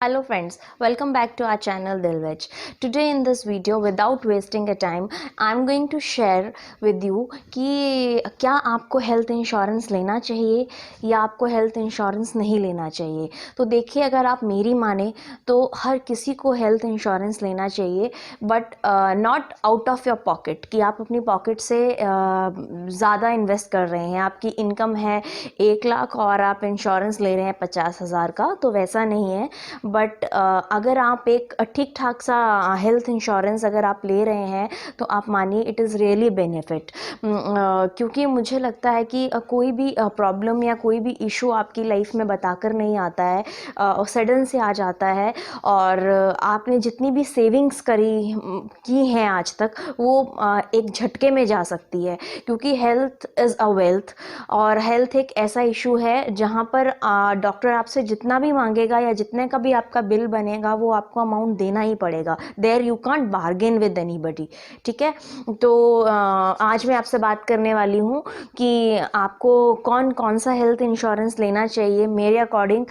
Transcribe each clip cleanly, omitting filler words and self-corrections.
Hello friends, welcome back to our channel Dilvich. Today in this video, without wasting a time, I'm going to share with you कि क्या आपको health insurance लेना चाहिए या आपको health insurance नहीं लेना चाहिए। तो देखिए, अगर आप मेरी माने तो हर किसी को हेल्थ इंश्योरेंस लेना चाहिए, but not out of your pocket, कि आप अपनी पॉकेट से ज़्यादा इन्वेस्ट कर रहे हैं। आपकी इनकम है 1 लाख और आप इंश्योरेंस ले रहे हैं 50,000 का, तो वैसा नहीं है। बट अगर आप एक ठीक ठाक सा हेल्थ इंश्योरेंस अगर आप ले रहे हैं तो आप मानिए इट इज़ रियली बेनिफिट। क्योंकि मुझे लगता है कि कोई भी प्रॉब्लम या कोई भी इशू आपकी लाइफ में बताकर नहीं आता है, सडन से आ जाता है, और आपने जितनी भी सेविंग्स की हैं आज तक, वो एक झटके में जा सकती है। क्योंकि हेल्थ इज़ अ वेल्थ, और हेल्थ एक ऐसा इशू है जहाँ पर डॉक्टर आपसे जितना भी मांगेगा या जितने का भी आपका बिल बनेगा वो आपको अमाउंट देना ही पड़ेगा। There you can't bargain with anybody. ठीक है, तो आज मैं आपसे बात करने वाली हूँ कि आपको कौन कौन सा हेल्थ इंश्योरेंस लेना चाहिए। मेरे अकॉर्डिंग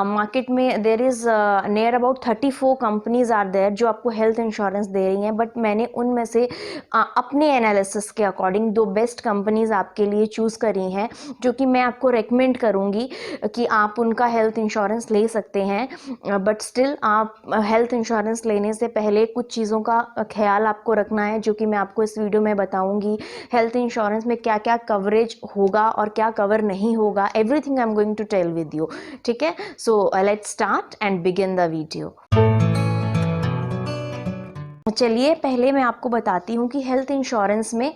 मार्केट में there is near about 34 companies are there जो आपको हेल्थ इंश्योरेंस दे रही हैं, बट मैंने उनमें से अपने एनालिसिस के अकॉर्डिंग 2 बेस्ट कंपनीज आपके लिए चूज़ करी हैं, जो कि मैं आपको रेकमेंड करूँगी कि आप उनका हेल्थ इंश्योरेंस ले सकते हैं। बट स्टिल आप हेल्थ इंश्योरेंस लेने से पहले कुछ चीज़ों का ख्याल आपको रखना है, जो कि मैं आपको इस वीडियो में बताऊंगी। हेल्थ इंश्योरेंस में क्या क्या कवरेज होगा और क्या कवर नहीं होगा, everything I am going to tell with you. ठीक है, so let's start and begin the video. चलिए, पहले मैं आपको बताती हूँ कि हेल्थ इंश्योरेंस में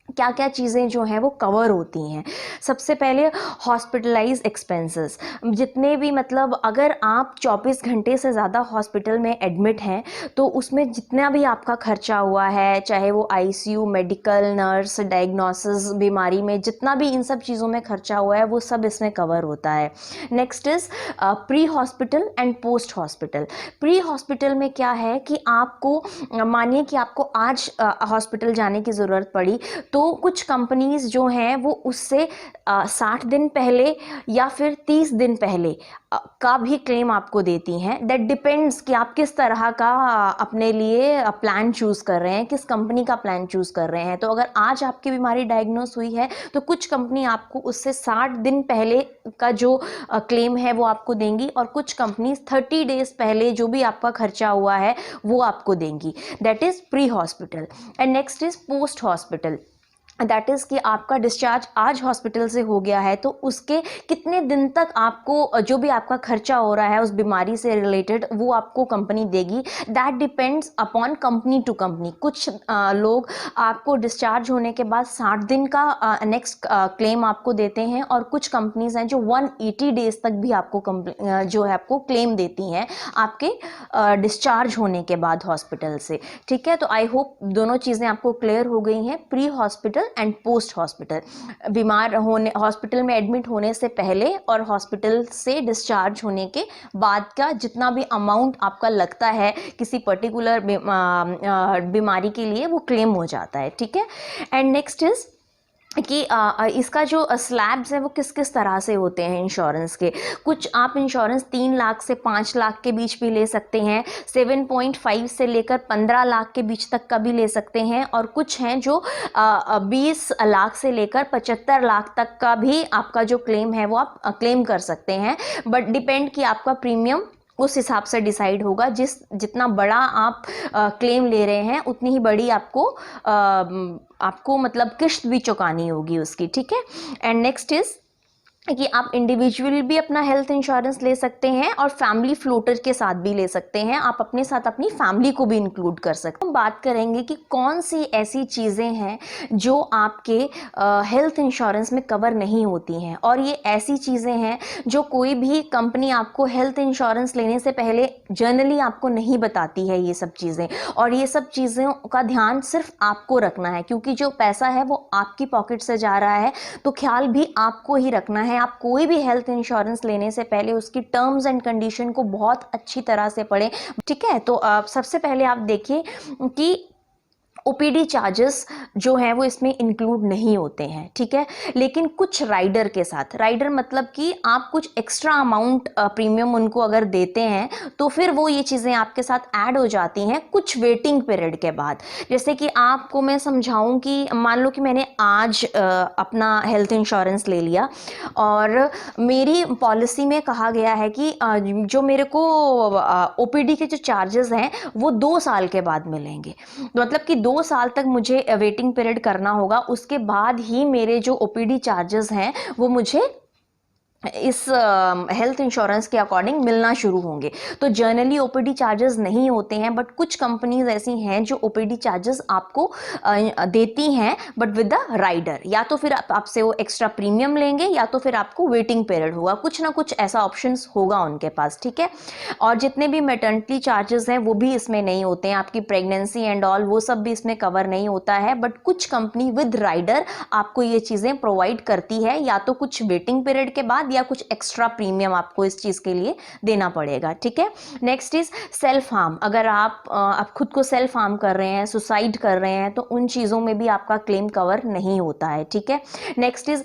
क्या क्या चीज़ें जो हैं वो कवर होती हैं। सबसे पहले हॉस्पिटलाइज एक्सपेंसेस, जितने भी, मतलब अगर आप 24 घंटे से ज़्यादा हॉस्पिटल में एडमिट हैं तो उसमें जितना भी आपका खर्चा हुआ है, चाहे वो आईसीयू, मेडिकल, नर्स, डायग्नोसिस, बीमारी में जितना भी इन सब चीज़ों में खर्चा हुआ है वो सब इसमें कवर होता है। Next is pre hospital and post hospital. Pre hospital में क्या है कि आपको मानिए कि आपको आज हॉस्पिटल जाने की ज़रूरत पड़ी, तो कुछ कंपनीज जो हैं वो उससे 60 दिन पहले या फिर 30 दिन पहले का भी क्लेम आपको देती हैं। दैट डिपेंड्स कि आप किस तरह का अपने लिए प्लान चूज़ कर रहे हैं, किस कंपनी का प्लान चूज़ कर रहे हैं। तो अगर आज आपकी बीमारी डायग्नोस हुई है तो कुछ कंपनी आपको उससे 60 दिन पहले का जो क्लेम है वो आपको देंगी, और कुछ कंपनीज 30 डेज पहले जो भी आपका खर्चा हुआ है वो आपको देंगी। That is pre hospital. And next is post hospital. That is कि आपका डिस्चार्ज आज हॉस्पिटल से हो गया है तो उसके कितने दिन तक आपको जो भी आपका खर्चा हो रहा है उस बीमारी से रिलेटेड वो आपको कंपनी देगी। That depends upon company to company. कुछ लोग आपको डिस्चार्ज होने के बाद 60 दिन का नेक्स्ट क्लेम आपको देते हैं, और कुछ कंपनीज हैं जो 180 डेज तक भी आपको जो है आपको क्लेम देती हैं आपके डिस्चार्ज होने के बाद हॉस्पिटल से। ठीक है, तो आई होप दोनों चीज़ें आपको क्लियर हो गई हैं। Pre hospital and post hospital, बीमार होने, हॉस्पिटल में एडमिट होने से पहले और हॉस्पिटल से डिस्चार्ज होने के बाद का जितना भी अमाउंट आपका लगता है किसी पर्टिकुलर बीमारी के लिए, वो क्लेम हो जाता है। ठीक है, एंड नेक्स्ट इज कि इसका जो स्लैब्स है वो किस किस तरह से होते हैं इंश्योरेंस के। कुछ आप इंश्योरेंस 3 लाख से 5 लाख के बीच भी ले सकते हैं, 7.5 से लेकर 15 लाख के बीच तक का भी ले सकते हैं, और कुछ हैं जो 20 लाख से लेकर 75 लाख तक का भी आपका जो क्लेम है वो आप क्लेम कर सकते हैं। बट डिपेंड कि आपका प्रीमियम उस हिसाब से डिसाइड होगा। जितना बड़ा आप क्लेम ले रहे हैं उतनी ही बड़ी आपको मतलब किश्त भी चुकानी होगी उसकी। ठीक है, एंड नेक्स्ट इज कि आप इंडिविजुअल भी अपना हेल्थ इंश्योरेंस ले सकते हैं और फैमिली फ्लोटर के साथ भी ले सकते हैं। आप अपने साथ अपनी फैमिली को भी इंक्लूड कर सकते हैं। हम बात करेंगे कि कौन सी ऐसी चीज़ें हैं जो आपके हेल्थ इंश्योरेंस में कवर नहीं होती हैं, और ये ऐसी चीज़ें हैं जो कोई भी कंपनी आपको हेल्थ इंश्योरेंस लेने से पहले जनरली आपको नहीं बताती है ये सब चीज़ें। और ये सब चीज़ों का ध्यान सिर्फ आपको रखना है, क्योंकि जो पैसा है वो आपकी पॉकेट से जा रहा है, तो ख्याल भी आपको ही रखना है। आप कोई भी हेल्थ इंश्योरेंस लेने से पहले उसकी टर्म्स एंड कंडीशन को बहुत अच्छी तरह से पढ़ें। ठीक है, तो सबसे पहले आप देखिए कि ओपीडी चार्जेस जो हैं वो इसमें इंक्लूड नहीं होते हैं, ठीक है। लेकिन कुछ राइडर के साथ, राइडर मतलब कि आप कुछ एक्स्ट्रा अमाउंट प्रीमियम उनको अगर देते हैं तो फिर वो ये चीज़ें आपके साथ ऐड हो जाती हैं कुछ वेटिंग पीरियड के बाद। जैसे कि आपको मैं समझाऊं कि मान लो कि मैंने आज अपना हेल्थ इंश्योरेंस ले लिया और मेरी पॉलिसी में कहा गया है कि जो मेरे को ओपीडी के जो चार्जेस हैं वो 2 साल के बाद मिलेंगे। मतलब कि 2 साल तक मुझे वेटिंग पीरियड करना होगा, उसके बाद ही मेरे जो ओपीडी चार्जेस हैं वो मुझे इस हेल्थ इंश्योरेंस के अकॉर्डिंग मिलना शुरू होंगे। तो जनरली ओपीडी चार्जेस नहीं होते हैं, बट कुछ कंपनीज ऐसी हैं जो ओपीडी चार्जेस आपको देती हैं बट विद द राइडर। या तो फिर आपसे वो एक्स्ट्रा प्रीमियम लेंगे या तो फिर आपको वेटिंग पीरियड होगा, कुछ ना कुछ ऐसा ऑप्शंस होगा उनके पास, ठीक है। और जितने भी मैटरनिटी चार्जेस हैं वो भी इसमें नहीं होते हैं, आपकी प्रेगनेंसी एंड ऑल वो सब भी इसमें कवर नहीं होता है। बट कुछ कंपनी विद राइडर आपको ये चीज़ें प्रोवाइड करती है, या तो कुछ वेटिंग पीरियड के बाद या कुछ एक्स्ट्रा प्रीमियम आपको इस चीज़ के लिए देना पड़ेगा, ठीक है। Next is self harm. अगर आप खुद को सेल्फ हार्म कर रहे हैं, सुसाइड कर रहे हैं, तो उन चीज़ों में भी आपका क्लेम कवर नहीं होता है, ठीक है। Next is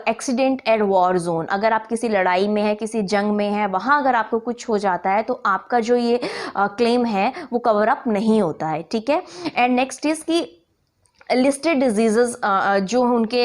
accident at war zone. अगर आप किसी लड़ाई में है, किसी जंग में है, वहाँ अगर आपको कुछ हो जाता है तो आपका जो ये क्लेम है वो कवर अप नहीं होता है, ठीक है। एंड नेक्स्ट इज कि लिस्टेड डिजीज़ेस जो उनके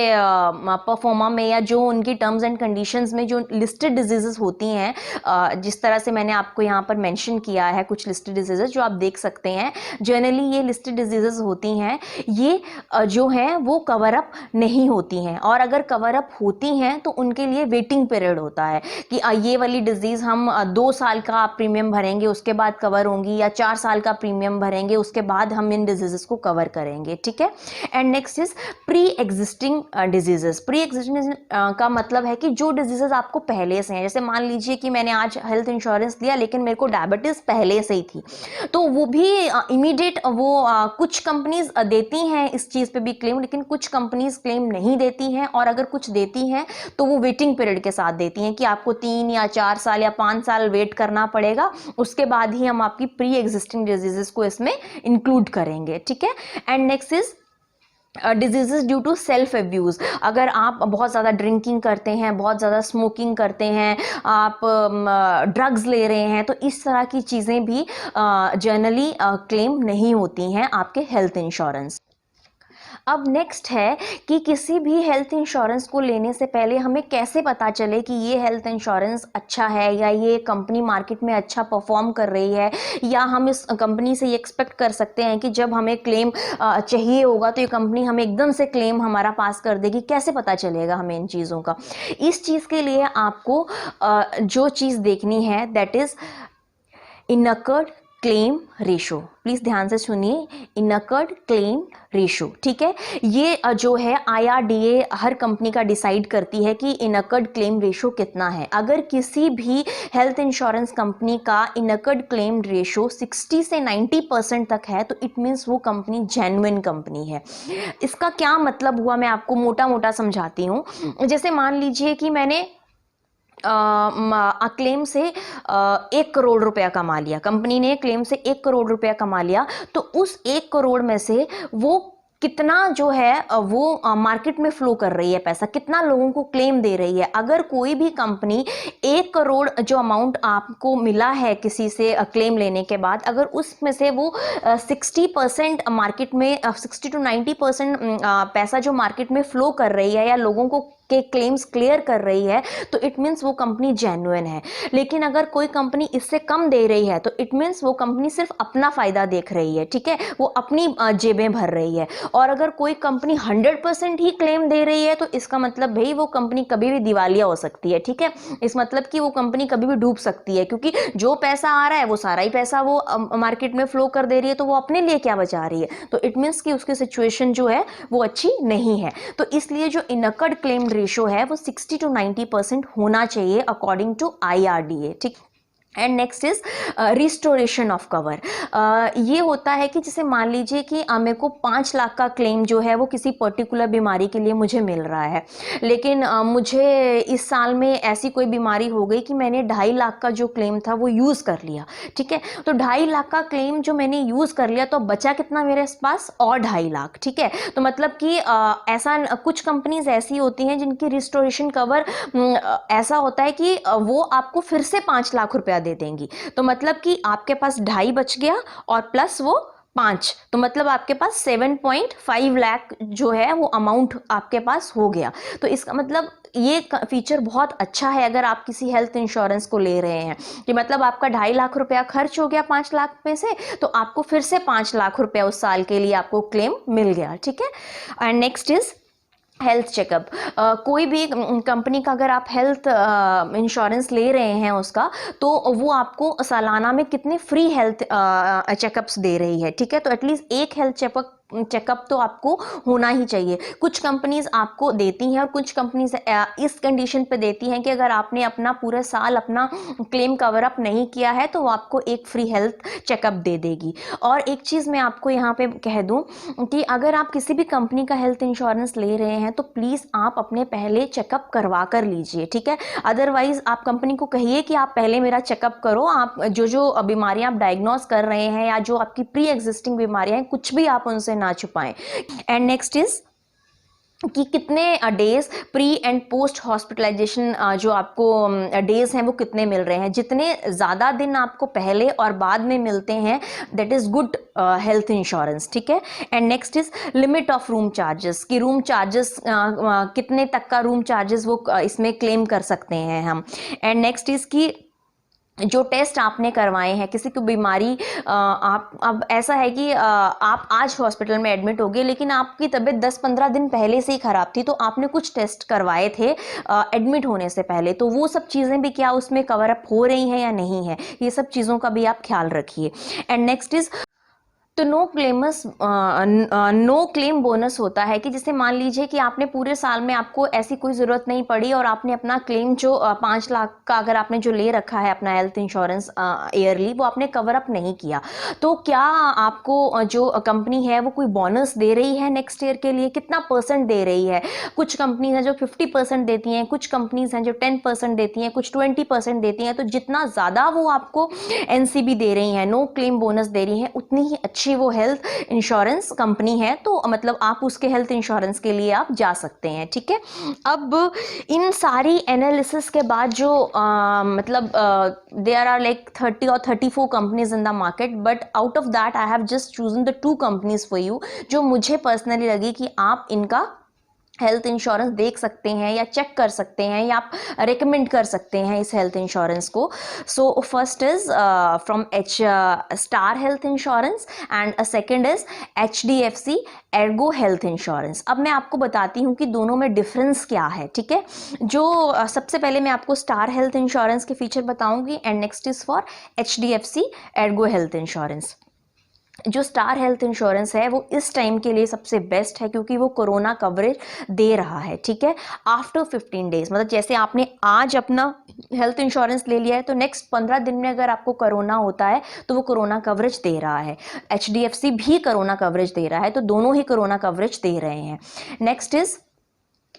परफॉर्मा में या जो उनकी टर्म्स एंड कंडीशंस में जो लिस्टेड डिजीज़ेस होती हैं, जिस तरह से मैंने आपको यहाँ पर मेंशन किया है कुछ लिस्टेड डिजीज़ेस जो आप देख सकते हैं, जनरली ये लिस्टेड डिजीज़ेस होती हैं, ये जो हैं वो कवर अप नहीं होती हैं। और अगर कवर अप होती हैं तो उनके लिए वेटिंग पीरियड होता है कि ये वाली डिजीज़ हम 2 साल का प्रीमियम भरेंगे उसके बाद कवर होंगी, या 4 साल का प्रीमियम भरेंगे उसके बाद हम इन डिजीज़ेस को कवर करेंगे, ठीक है। And next is pre existing diseases. Pre existing का मतलब है कि जो डिजीजेस आपको पहले से हैं, जैसे मान लीजिए कि मैंने आज हेल्थ इंश्योरेंस लिया लेकिन मेरे को डायबिटीज पहले से ही थी, तो वो भी इमीडिएट वो कुछ कंपनीज देती हैं इस चीज़ पे भी क्लेम, लेकिन कुछ कंपनीज क्लेम नहीं देती हैं, और अगर कुछ देती हैं तो वो वेटिंग पीरियड के साथ देती हैं कि आपको 3 या 4 साल या 5 साल वेट करना पड़ेगा, उसके बाद ही हम आपकी प्री एग्जिस्टिंग डिजीजेस को इसमें इंक्लूड करेंगे, ठीक है। And next is diseases due to self abuse. अगर आप बहुत ज़्यादा ड्रिंकिंग करते हैं, बहुत ज़्यादा स्मोकिंग करते हैं, आप ड्रग्स ले रहे हैं, तो इस तरह की चीज़ें भी जनरली क्लेम नहीं होती हैं आपके हेल्थ इंश्योरेंस। अब नेक्स्ट है कि किसी भी हेल्थ इंश्योरेंस को लेने से पहले हमें कैसे पता चले कि ये हेल्थ इंश्योरेंस अच्छा है या ये कंपनी मार्केट में अच्छा परफॉर्म कर रही है, या हम इस कंपनी से ये एक्सपेक्ट कर सकते हैं कि जब हमें क्लेम चाहिए होगा तो ये कंपनी हमें एकदम से क्लेम हमारा पास कर देगी। कैसे पता चलेगा हमें इन चीज़ों का? इस चीज़ के लिए आपको जो चीज़ देखनी है that is incurred claim ratio. Please ध्यान से सुनिए, इनकर्ड क्लेम रेशो, ठीक है। ये जो है IRDA हर कंपनी का डिसाइड करती है कि इनकर्ड क्लेम रेशो कितना है। अगर किसी भी हेल्थ इंश्योरेंस कंपनी का इनकर्ड क्लेम रेशो 60 से 90% तक है तो इट मीन्स वो कंपनी जेन्युइन कंपनी है। इसका क्या मतलब हुआ, मैं आपको मोटा मोटा समझाती हूँ। जैसे मान लीजिए कि मैंने क्लेम से 1 करोड़ रुपया कमा लिया, कंपनी ने क्लेम से 1 करोड़ रुपया कमा लिया, तो उस 1 करोड़ में से वो कितना जो है वो मार्केट में फ्लो कर रही है, पैसा कितना लोगों को क्लेम दे रही है। अगर कोई भी कंपनी 1 करोड़ जो अमाउंट आपको मिला है किसी से क्लेम लेने के बाद, अगर उसमें से वो 60% मार्केट में 60 to 90% पैसा जो मार्केट में फ्लो कर रही है या लोगों को के क्लेम्स क्लियर कर रही है, तो इट मीन्स वो कंपनी जेन्युइन है। लेकिन अगर कोई कंपनी इससे कम दे रही है तो इट मीन्स वो कंपनी सिर्फ अपना फ़ायदा देख रही है, ठीक है, वो अपनी जेबें भर रही है। और अगर कोई कंपनी 100% ही क्लेम दे रही है तो इसका मतलब भाई वो कंपनी कभी भी दिवालिया हो सकती है, ठीक है। इस मतलब कि वो कंपनी कभी भी डूब सकती है, क्योंकि जो पैसा आ रहा है वो सारा ही पैसा वो मार्केट में फ्लो कर दे रही है, तो वो अपने लिए क्या बचा रही है। तो इट मीन्स कि उसकी सिचुएशन जो है वो अच्छी नहीं है। तो इसलिए जो इनकर्ड क्लेम रेशो है वो 60 to 90% होना चाहिए अकॉर्डिंग टू IRDA, ठीक। And next is restoration of cover. ये होता है कि जैसे मान लीजिए कि मेरे को 5 लाख का क्लेम जो है वो किसी पर्टिकुलर बीमारी के लिए मुझे मिल रहा है, लेकिन मुझे इस साल में ऐसी कोई बीमारी हो गई कि मैंने 2.5 लाख का जो क्लेम था वो यूज़ कर लिया, ठीक है। तो 2.5 लाख का क्लेम जो मैंने यूज़ कर लिया, तो बचा कितना मेरे पास, और 2.5 लाख, ठीक है। तो मतलब कि ऐसा कुछ कंपनीज ऐसी होती हैं जिनकी रिस्टोरेशन कवर ऐसा होता है कि वो आपको फिर से 5 लाख रुपया दे देंगी। तो मतलब कि आपके पास 2.5 बच गया और प्लस वो 5, तो मतलब आपके पास 7.5 लाख जो है वो अमाउंट आपके पास हो गया। तो इसका मतलब ये फीचर बहुत अच्छा है अगर आप किसी हेल्थ इंश्योरेंस को ले रहे हैं, कि मतलब आपका 2.5 लाख रुपया खर्च हो गया 5 लाख में से, तो आपको फिर से 5 लाख रुपया उस साल के लिए आपको क्लेम मिल गया, ठीक है। And next is health checkup. कोई भी कंपनी का अगर आप हेल्थ इंश्योरेंस ले रहे हैं उसका, तो वो आपको सालाना में कितने फ्री हेल्थ चेकअप्स दे रही है, ठीक है। तो एटलीस्ट एक हेल्थ चेकअप तो आपको होना ही चाहिए। कुछ कंपनीज आपको देती हैं और कुछ कंपनीज इस कंडीशन पे देती हैं कि अगर आपने अपना पूरे साल अपना क्लेम कवर अप नहीं किया है तो वो आपको एक फ्री हेल्थ चेकअप दे देगी। और एक चीज़ मैं आपको यहाँ पे कह दूँ कि अगर आप किसी भी कंपनी का हेल्थ इंश्योरेंस ले रहे हैं तो प्लीज़ आप अपने पहले चेकअप करवा कर लीजिए, ठीक है। अदरवाइज आप कंपनी को कहिए कि आप पहले मेरा चेकअप करो, आप जो बीमारियां आप डायग्नोस कर रहे हैं या जो आपकी प्री एग्जिस्टिंग बीमारियां हैं, कुछ भी आप उनसे ना छुपाएं। एंड नेक्स्ट इज कि कितने days pre and post hospitalization जो आपको डेज हैं वो कितने मिल रहे हैं। जितने ज़्यादा दिन आपको पहले और बाद में मिलते हैं, that is good health insurance, ठीक है। And next is limit of room charges, कि रूम चार्जेस कितने तक का रूम चार्जेस वो इसमें क्लेम कर सकते हैं हम। एंड नेक्स्ट इज कि जो टेस्ट आपने करवाए हैं, किसी को बीमारी आप अब ऐसा है कि आप आज हॉस्पिटल में एडमिट हो गए, लेकिन आपकी तबीयत 10-15 दिन पहले से ही ख़राब थी, तो आपने कुछ टेस्ट करवाए थे एडमिट होने से पहले, तो वो सब चीज़ें भी क्या उसमें कवर अप हो रही हैं या नहीं है, ये सब चीज़ों का भी आप ख्याल रखिए। एंड नेक्स्ट इज़ तो नो क्लेम बोनस होता है कि जैसे मान लीजिए कि आपने पूरे साल में आपको ऐसी कोई ज़रूरत नहीं पड़ी और आपने अपना क्लेम जो 5 लाख का अगर आपने जो ले रखा है अपना हेल्थ इंश्योरेंस ईयरली, वो आपने कवर अप नहीं किया, तो क्या आपको जो कंपनी है वो कोई बोनस दे रही है नेक्स्ट ईयर के लिए, कितना परसेंट दे रही है। कुछ कंपनीज हैं जो 50% देती हैं, कुछ कंपनीज हैं जो 10% देती हैं, कुछ 20% देती हैं। तो जितना ज़्यादा वो आपको एनसीबी दे रही हैं, नो क्लेम बोनस दे रही हैं, उतनी ही अच्छी वो हेल्थ इंश्योरेंस कंपनी है, तो मतलब आप उसके हेल्थ इंश्योरेंस के लिए आप जा सकते हैं, ठीक है। अब इन सारी एनालिसिस के बाद जो मतलब देयर आर लाइक 30 और 34 companies in the market, but out of that I have just chosen the 2 companies for you, जो मुझे पर्सनली लगी कि आप इनका हेल्थ इंश्योरेंस देख सकते हैं या चेक कर सकते हैं या आप रिकमेंड कर सकते हैं इस हेल्थ इंश्योरेंस को। So first is from star health insurance and second is HDFC Ergo health insurance. अब मैं आपको बताती हूँ कि दोनों में डिफरेंस क्या है, ठीक है। जो सबसे पहले मैं आपको स्टार हेल्थ इंश्योरेंस के फीचर बताऊंगी and next is for HDFC Ergo health insurance. जो स्टार हेल्थ इंश्योरेंस है वो इस टाइम के लिए सबसे बेस्ट है क्योंकि वो कोरोना कवरेज दे रहा है, ठीक है। आफ्टर 15 डेज, मतलब जैसे आपने आज अपना हेल्थ इंश्योरेंस ले लिया है तो नेक्स्ट 15 दिन में अगर आपको कोरोना होता है तो वो कोरोना कवरेज दे रहा है। HDFC भी कोरोना कवरेज दे रहा है, तो दोनों ही कोरोना कवरेज दे रहे हैं। नेक्स्ट इज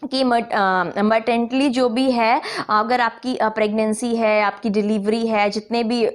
कि मर्टेंटली जो भी है, अगर आपकी प्रेगनेंसी है, आपकी डिलीवरी है, जितने भी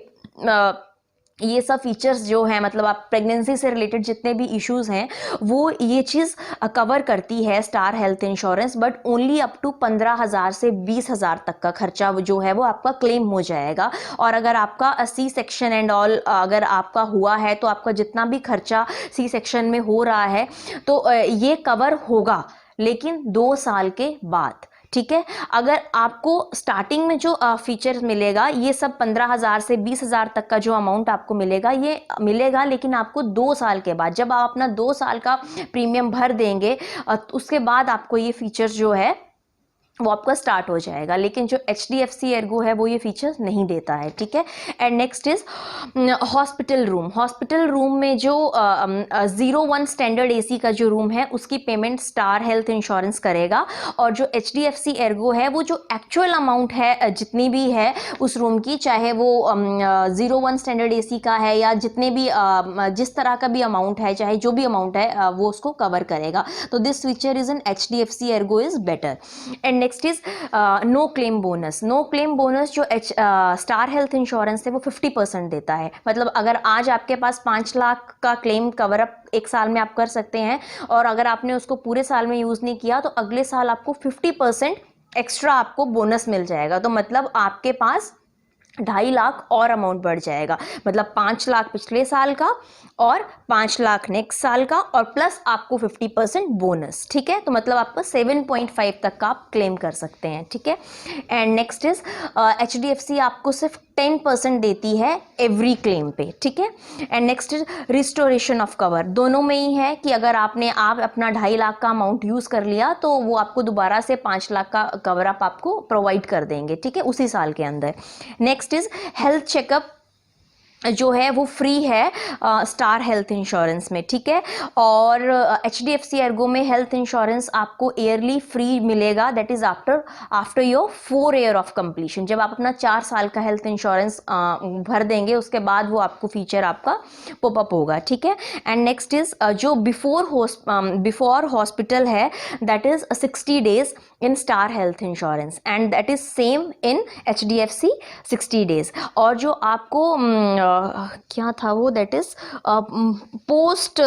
ये सब फीचर्स जो हैं, मतलब आप प्रेगनेंसी से रिलेटेड जितने भी इश्यूज़ हैं वो ये चीज़ कवर करती है star health insurance, but only up to 15,000 से 20,000 तक का खर्चा जो है वो आपका क्लेम हो जाएगा। और अगर आपका सी सेक्शन एंड ऑल अगर आपका हुआ है तो आपका जितना भी खर्चा सी सेक्शन में हो रहा है तो ये कवर होगा, लेकिन 2 साल के बाद, ठीक है। अगर आपको स्टार्टिंग में जो फीचर मिलेगा, ये सब 15,000 से 20,000 तक का जो अमाउंट आपको मिलेगा ये मिलेगा, लेकिन आपको 2 साल के बाद, जब आप अपना 2 साल का प्रीमियम भर देंगे उसके बाद आपको ये फीचर्स जो है वो आपका स्टार्ट हो जाएगा। लेकिन जो HDFC एर्गो है वो ये फीचर नहीं देता है, ठीक है। And next is hospital room. Hospital room में जो 01 स्टैंडर्ड AC का जो रूम है उसकी पेमेंट स्टार हेल्थ इंश्योरेंस करेगा, और जो HDFC एर्गो है वो जो एक्चुअल अमाउंट है जितनी भी है उस रूम की, चाहे वो 01 स्टैंडर्ड AC का है या जितने भी जिस तरह का भी अमाउंट है, चाहे जो भी अमाउंट है वो उसको कवर करेगा। तो this feature is in HDFC Ergo is better. And next is no claim bonus. No claim bonus जो स्टार हेल्थ इंश्योरेंस है वो 50% देता है। मतलब अगर आज आपके पास 5 लाख का क्लेम कवर अप एक साल में आप कर सकते हैं, और अगर आपने उसको पूरे साल में यूज़ नहीं किया तो अगले साल आपको 50% एक्स्ट्रा आपको बोनस मिल जाएगा। तो मतलब आपके पास 2.5 लाख और अमाउंट बढ़ जाएगा। मतलब 5 लाख पिछले साल का और 5 लाख नेक्स्ट साल का, और प्लस आपको 50% बोनस, ठीक है। तो मतलब आपको 7.5 तक का आप क्लेम कर सकते हैं, ठीक है। एंड नेक्स्ट इज HDFC आपको सिर्फ 10% देती है एवरी क्लेम पे, ठीक है। And next is restoration of cover. दोनों में ही है कि अगर आप अपना 2.5 लाख का अमाउंट यूज़ कर लिया तो वो आपको दोबारा से 5 लाख का कवर अप आपको प्रोवाइड कर देंगे, ठीक है, उसी साल के अंदर। नेक्स्ट इज हेल्थ चेकअप जो है वो फ्री है स्टार हेल्थ इंश्योरेंस में, ठीक है। और HDFC एर्गो में हेल्थ इंश्योरेंस आपको ईयरली फ्री मिलेगा, that is after your 4 year of completion. जब आप अपना 4 साल का हेल्थ इंश्योरेंस भर देंगे उसके बाद वो आपको फीचर आपका पॉपअप होगा, ठीक है। एंड नेक्स्ट इज जो बिफोर हॉस्पिटल है that is 60 days in star health insurance, and that is same in HDFC 60 days. और जो आपको क्या था वो, दैट इज पोस्ट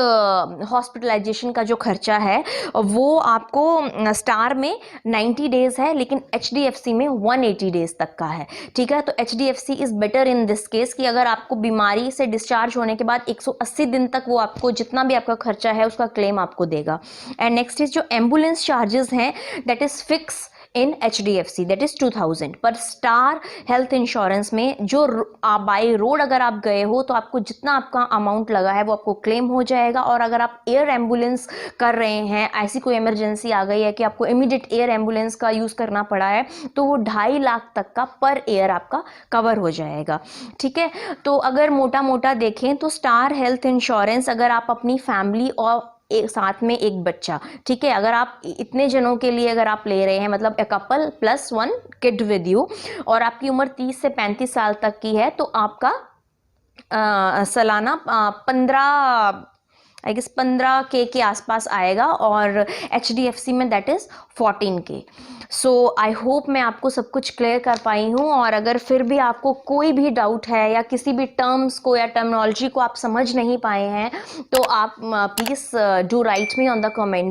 हॉस्पिटलाइजेशन का जो खर्चा है वो आपको स्टार में 90 डेज है, लेकिन HDFC में 180 डेज तक का है, ठीक है। तो HDFC is better in this case कि अगर आपको बीमारी से डिस्चार्ज होने के बाद 180 दिन तक वो आपको जितना भी आपका खर्चा है उसका क्लेम आपको देगा। एंड नेक्स्ट इज जो एम्बुलेंस चार्जेस हैं that is fix in HDFC that is 2000, पर स्टार हेल्थ इंश्योरेंस में जो बाय रोड अगर आप गए हो तो आपको जितना आपका अमाउंट लगा है वो आपको क्लेम हो जाएगा। और अगर आप एयर एम्बुलेंस कर रहे हैं, ऐसी कोई इमरजेंसी आ गई है कि आपको इमीडिएट एयर एम्बुलेंस का यूज़ करना पड़ा है, तो वो 2.5 लाख तक का पर एयर आपका कवर हो जाएगा, ठीक है। तो अगर मोटा मोटा देखें तो स्टार हेल्थ इंश्योरेंस अगर आप अपनी फैमिली और एक साथ में एक बच्चा, ठीक है, अगर आप इतने जनों के लिए अगर आप ले रहे हैं, मतलब a couple plus 1 kid with you, और आपकी उम्र 30 से 35 साल तक की है, तो आपका सालाना 15K के आसपास आएगा, और HDFC में that is 14K। So I hope मैं आपको सब कुछ क्लियर कर पाई हूँ। और अगर फिर भी आपको कोई भी डाउट है या किसी भी टर्म्स को या टर्मिनोलॉजी को आप समझ नहीं पाए हैं तो आप please do right me on the comment